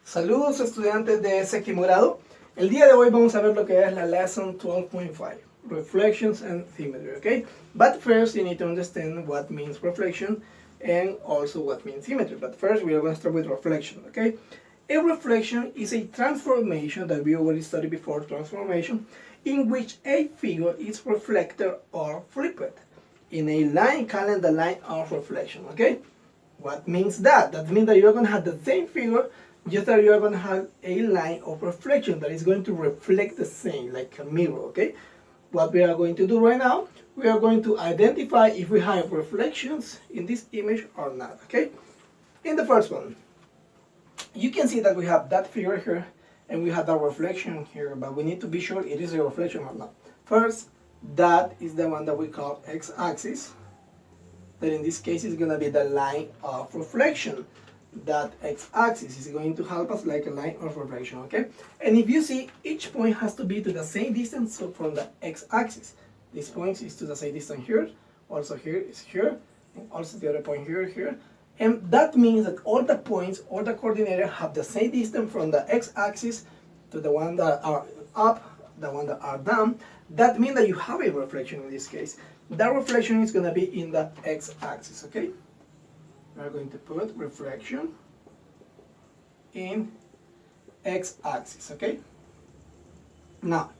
Saludos estudiantes de séptimo grado. El día de hoy vamos a ver lo que es la lesson 12.5, Reflections and Symmetry, okay? But first you need to understand what means reflection and also what means symmetry. But first we are going to start with reflection, okay? A reflection is a transformation that we already studied before, transformation, in which a figure is reflected or flipped in a line called the line of reflection, okay? What means that? That means that you're going to have the same figure, just that you're going to have a line of reflection that is going to reflect the same, like a mirror, okay? What we are going to do right now, we are going to identify if we have reflections in this image or not, okay? In the first one, you can see that we have that figure here, and we have that reflection here, but we need to be sure it is a reflection or not. First, that is the one that we call x-axis. That in this case is going to be the line of reflection. That x-axis is going to help us like a line of reflection, okay? And if you see, each point has to be to the same distance from the x-axis. This point is to the same distance here, also here is here, and also the other point here. And that means that all the points, all the coordinates have the same distance from the x-axis to the one that are up, the one that are down. That means that you have a reflection in this case. That reflection is going to be in the x-axis, okay? We're going to put reflection in x-axis, okay? Now,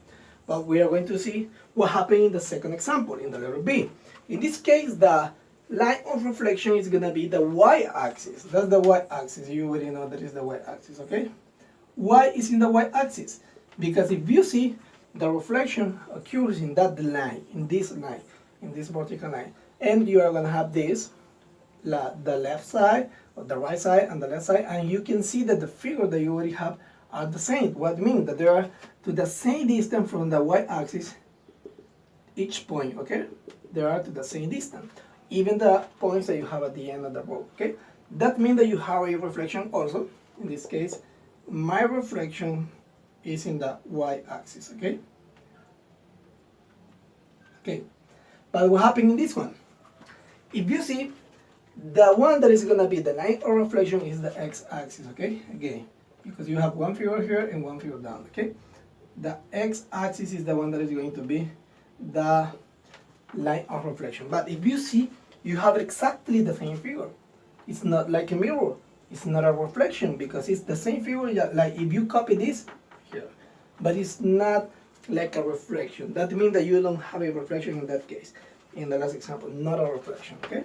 but we are going to see what happened in the second example, in the letter B. In this case, the line of reflection is going to be the y-axis. That's the y-axis. You already know that is the y-axis, okay? Why is in the y-axis? Because if you see, the reflection occurs in that line, in this vertical line. And you are going to have this, the left side, or the right side, and the left side, and you can see that the figure that you already have are the same. What means that they are to the same distance from the y-axis, each point, okay? They are to the same distance. Even the points that you have at the end of the row, okay? That means that you have a reflection also. In this case, my reflection is in the y-axis, okay? Okay, but what happened in this one? If you see, the one that is going to be the line of reflection is the x-axis, okay? Again, because you have one figure here and one figure down, okay? The x-axis is the one that is going to be the line of reflection. But if you see, you have exactly the same figure. It's not like a mirror. It's not a reflection because it's the same figure. Like if you copy this here, but it's not like a reflection. That means that you don't have a reflection in that case. In the last example, not a reflection, okay?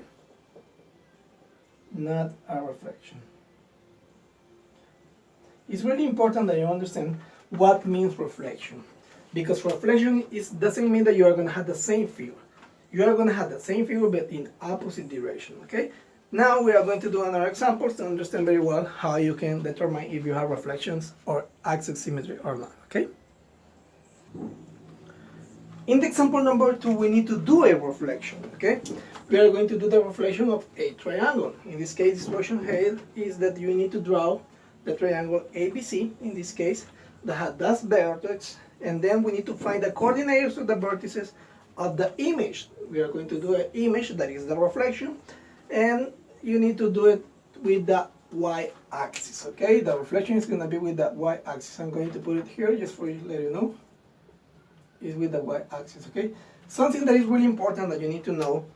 Not a reflection. It's really important that you understand what means reflection. Because reflection doesn't mean that you are going to have the same figure. You are going to have the same figure but in opposite direction, okay? Now we are going to do another example to understand very well how you can determine if you have reflections or axis symmetry or not, okay? In the example number 2, we need to do a reflection, okay? We are going to do the reflection of a triangle. In this case, the instruction here is that you need to draw the triangle ABC, in this case, that has that vertex, and then we need to find the coordinates of the vertices of the image. We are going to do an image that is the reflection, and you need to do it with the y-axis, okay? The reflection is going to be with the y-axis. I'm going to put it here just for you to let you know. Is with the y-axis, okay? Something that is really important that you need to know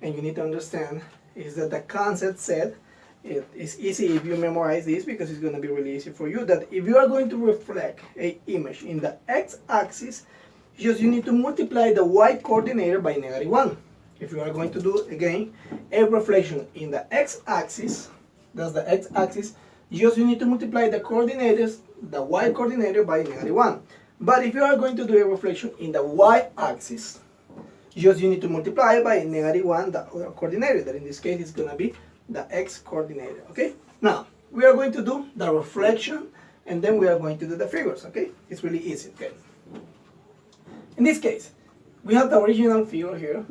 and you need to understand is that the concept said, it is easy if you memorize this because it's going to be really easy for you, that if you are going to reflect an image in the x-axis, just you need to multiply the y coordinate by -1. If you are going to do, again, a reflection in the x-axis, that's the x-axis, just you need to multiply the coordinates, the y coordinate by -1. But if you are going to do a reflection in the y-axis, just you need to multiply by -1 the other coordinate, that in this case is going to be the x coordinate, okay? Now, we are going to do the reflection, and then we are going to do the figures, okay? It's really easy, okay? In this case, we have the original figure here,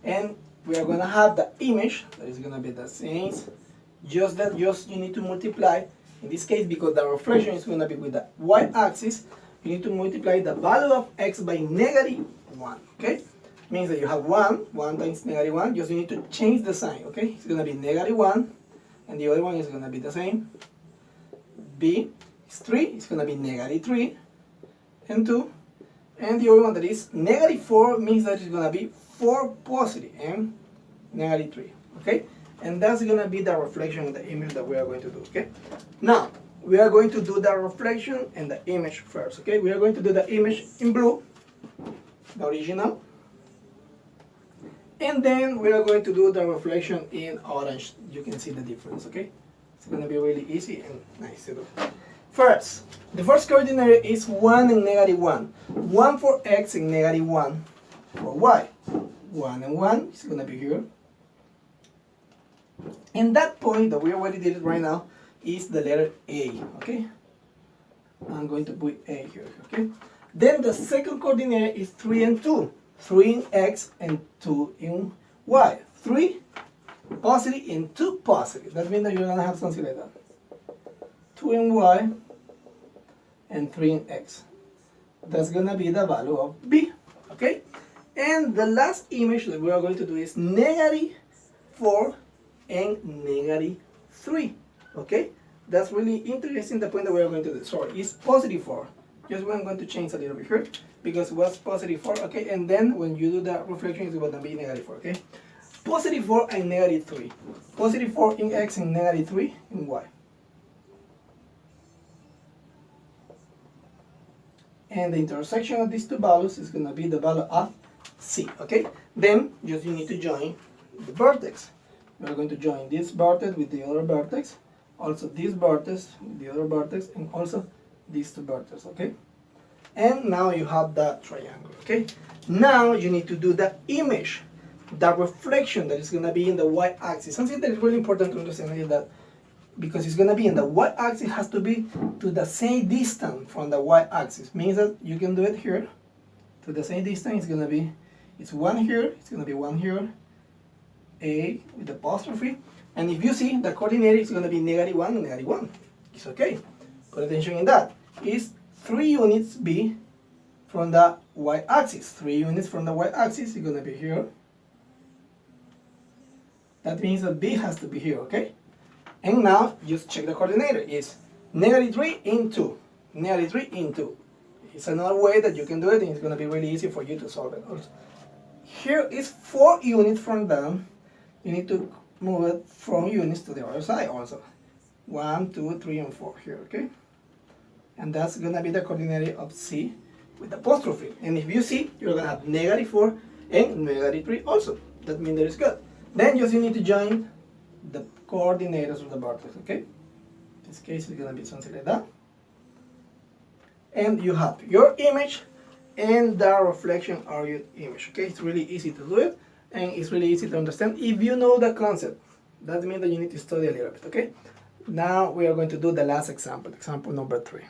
and we are going to have the image, that is going to be the same, just you need to multiply, in this case, because the reflection is going to be with the y-axis, you need to multiply the value of x by -1, okay? Means that you have 1 times -1, just you need to change the sign, okay? It's going to be -1, and the other one is going to be the same, b, is 3, it's going to be negative 3 and 2. And the other one that is negative 4 means that it's going to be 4 positive and negative 3. Okay? And that's going to be the reflection of the image that we are going to do. Okay? Now, we are going to do the reflection and the image first. Okay? We are going to do the image in blue, the original. And then we are going to do the reflection in orange. You can see the difference. Okay? It's going to be really easy and nice to do. First, the first coordinate is 1 and negative 1. 1 for x and negative 1 for y. 1 and 1 is going to be here. And that point that we already did it right now is the letter A. Okay? I'm going to put A here. Okay? Then the second coordinate is 3 and 2. 3 in x and 2 in y. 3 positive and 2 positive. That means that you're going to have something like that. 2 in y and 3 in x. That's going to be the value of b. Okay? And the last image that we are going to do is negative 4 and negative 3. Okay? That's really interesting, the point that we are going to do. Sorry, it's positive 4. Just I'm going to change a little bit here because it was positive 4. Okay? And then when you do the reflection, it's going to be negative 4. Okay? Positive 4 and negative 3. Positive 4 in x and negative 3 in y. And the intersection of these two values is going to be the value of C. Okay? Then just you need to join the vertex. We are going to join this vertex with the other vertex, also this vertex with the other vertex, and also these two vertices. Okay? And now you have that triangle. Okay? Now you need to do the image, the reflection that is going to be in the y-axis. Something that is really important to understand is that because it's going to be in the y-axis, it has to be to the same distance from the y-axis. Means that you can do it here. To the same distance, it's going to be, it's 1 here, it's going to be 1 here, A with apostrophe. And if you see, the coordinate is going to be negative 1 and negative 1. It's okay. Put attention in that. It's 3 units B from the y-axis. 3 units from the y-axis is going to be here. That means that B has to be here, okay? And now, just check the coordinate. It's negative 3 in 2. Negative 3 in 2. It's another way that you can do it, and it's going to be really easy for you to solve it also. Here is 4 units from down. You need to move it from units to the other side also. 1, 2, 3, and 4 here, okay? And that's going to be the coordinate of C with apostrophe. And if you see, you're going to have negative 4 and negative 3 also. That means that it's good. Then just you need to join the coordinates of the vertex, okay? In this case, it's going to be something like that. And you have your image and the reflection of your image, okay? It's really easy to do it, and it's really easy to understand if you know the concept. That means that you need to study a little bit, okay? Now we are going to do the last example, example number 3.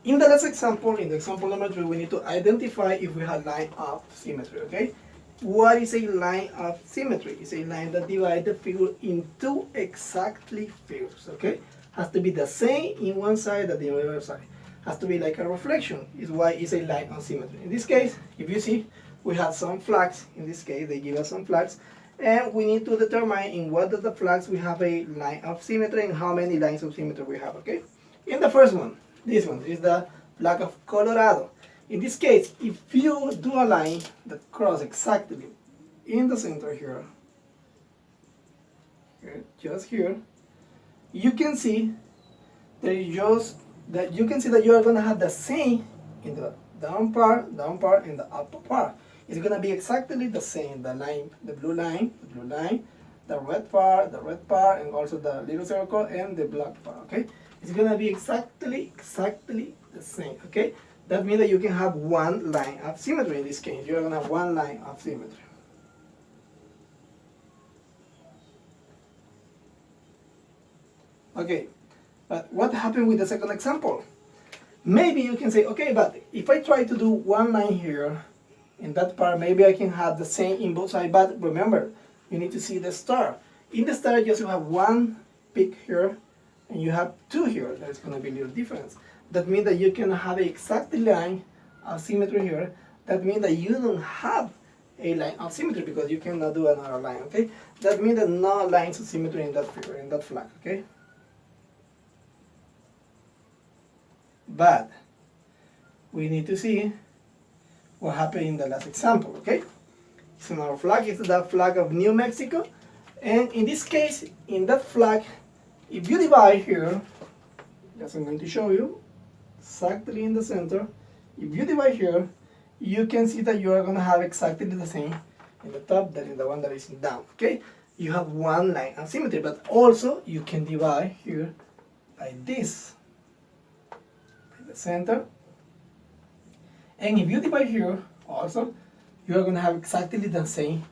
In the last example, in the example number 3, we need to identify if we have line of symmetry, okay? What is a line of symmetry? It's a line that divides the figure into exactly figures, okay? Has to be the same in one side as the other side. Has to be like a reflection, is why it's a line of symmetry. In this case, if you see, we have some flags. In this case, they give us some flags. And we need to determine in what of the flags we have a line of symmetry and how many lines of symmetry we have, okay? In the first one, this one is the flag of Colorado. In this case, if you do a line that crosses exactly in the center here, just here, you can see that you are going to have the same in the down part, and the upper part. It's going to be exactly the same. The line, the blue line, the red part, and also the little circle and the black part. Okay, it's going to be exactly the same. Okay. That means that you can have one line of symmetry in this case. You're going to have one line of symmetry. Okay, but what happened with the second example? Maybe you can say, okay, but if I try to do one line here, in that part, maybe I can have the same in both sides. But remember, you need to see the star. In the star, you just have one peak here, and you have 2 here. There's going to be a little difference. That means that you can have an exact line of symmetry here. That means that you don't have a line of symmetry because you cannot do another line, okay? That means that no lines of symmetry in that figure, in that flag, okay? But we need to see what happened in the last example, okay? So our flag is the flag of New Mexico, and in this case, in that flag, if you divide here, as I'm going to show you, exactly in the center, if you divide here, you can see that you are going to have exactly the same in the top that is the one that is down, okay? You have one line of symmetry, but also you can divide here by this, by the center. And if you divide here also, you are going to have exactly the same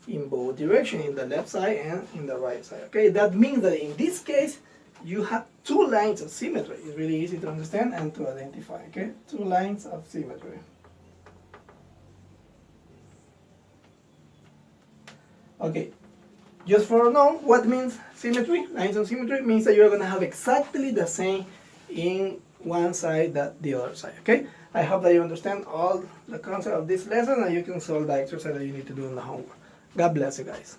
in both directions, in the left side and in the right side, okay? That means that in this case, you have two lines of symmetry. It's really easy to understand and to identify, okay? Two lines of symmetry. Okay, just for now, what means symmetry? Lines of symmetry means that you're going to have exactly the same in one side that the other side, okay? I hope that you understand all the concept of this lesson and you can solve the exercise that you need to do in the homework. God bless you guys.